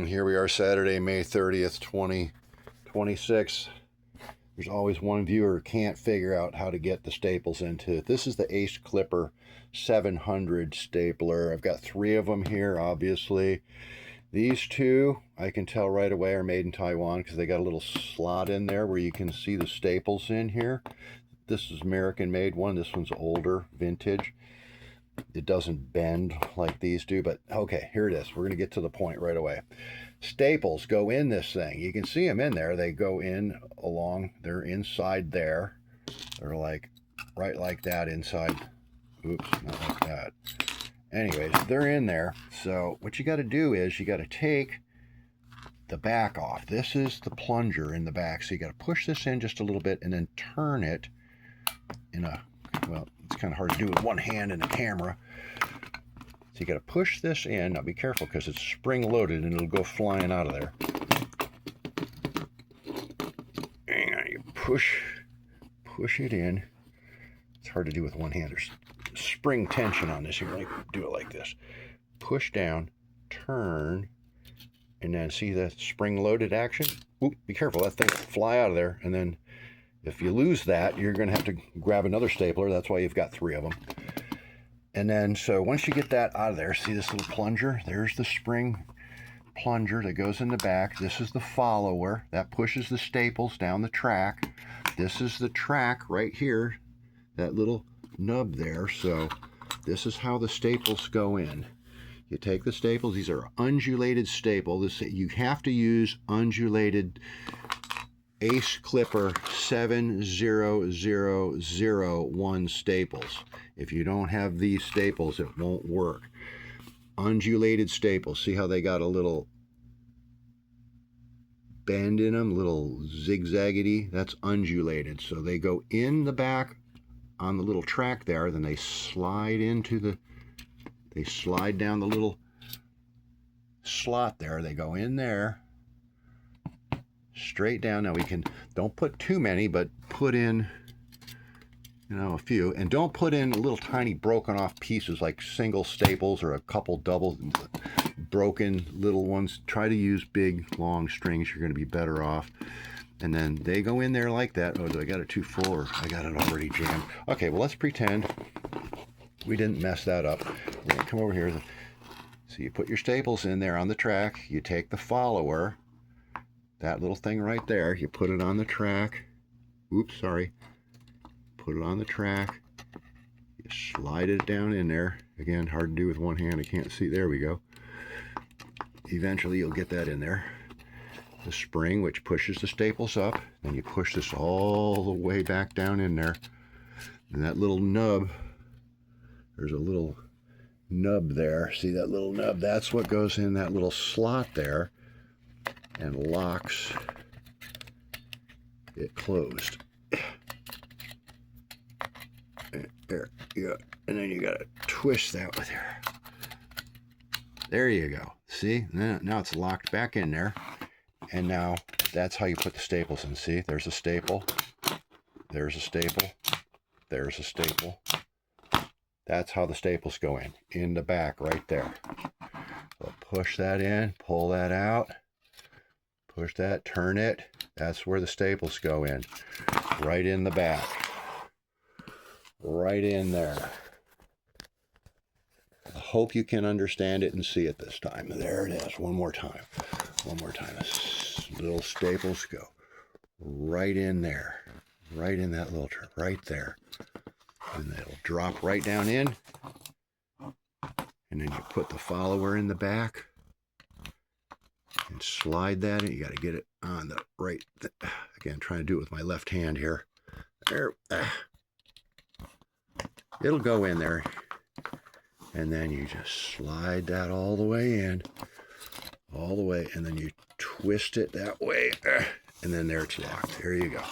Here we are, Saturday, May 30th, 2026. There's always one viewer who can't figure out how to get the staples into it. This is the Ace Clipper 700 stapler. I've got 3 of them here, obviously. These 2, I can tell right away, are made in Taiwan because they got a little slot in there where you can see the staples in here. This is American-made one. This one's older, vintage. It doesn't bend like these do, but okay, here it is. We're going to get to the point right away. Staples go in this thing. You can see them in there. They go in along, they're inside there. They're like, right like that inside. Oops, not like that. Anyways, they're in there. So what you got to do is you got to take the back off. This is the plunger in the back. So you got to push this in just a little bit and then turn it in a, well, it's kind of hard to do with one hand in the camera. So you got to push this in. Now be careful because it's spring loaded and it'll go flying out of there. And you push it in. It's hard to do with one hand. There's spring tension on this. You can do it like this. Push down, turn, and then see the spring loaded action? Oop, be careful, that thing will fly out of there. And then if you lose that, you're going to have to grab another stapler. That's why you've got 3 of them. And then, so once you get that out of there, see this little plunger? There's the spring plunger that goes in the back. This is the follower that pushes the staples down the track. This is the track right here, that little nub there. So this is how the staples go in. You take the staples. These are undulated staple. You have to use undulated Ace Clipper 70001 staples. If you don't have these staples, it won't work. Undulated staples. See how they got a little bend in them, little zigzaggedy? That's undulated. So they go in the back on the little track there, then they slide into the, they slide down the little slot there. They go in there, straight down. Now we can, don't put too many, but put in, you know, a few. And don't put in little tiny broken off pieces like single staples or a couple double broken little ones. Try to use big long strings. You're going to be better off. And then they go in there like that. Oh, do I got it too full or I got it already jammed? Okay, well, let's pretend we didn't mess that up. We're going to come over here. So you put your staples in there on the track. You take the follower, that little thing right there. You put it on the track. Oops, sorry. Put it on the track. You slide it down in there. Again, hard to do with one hand. I can't see. There we go. Eventually, you'll get that in there. The spring, which pushes the staples up. Then you push this all the way back down in there. And that little nub, there's a little nub there. See that little nub? That's what goes in that little slot there and locks it closed. There, yeah. And then you gotta twist that with there. There you go. See? Now it's locked back in there. And now that's how you put the staples in. See, there's a staple, there's a staple, there's a staple. That's how the staples go in the back right there. So push that in, pull that out, push that, turn it. That's where the staples go in, right in the back, right in there. I hope you can understand it and see it this time. There it is, one more time. One more time. Little staples go right in there, right in that little turn, right there. And it'll drop right down in. And then you put the follower in the back and slide that in. You got to get it on the right. Again, trying to do it with my left hand here. There. It'll go in there. And then you just slide that all the way in. All the way, and then you twist it that way, and then there it's locked. There you go.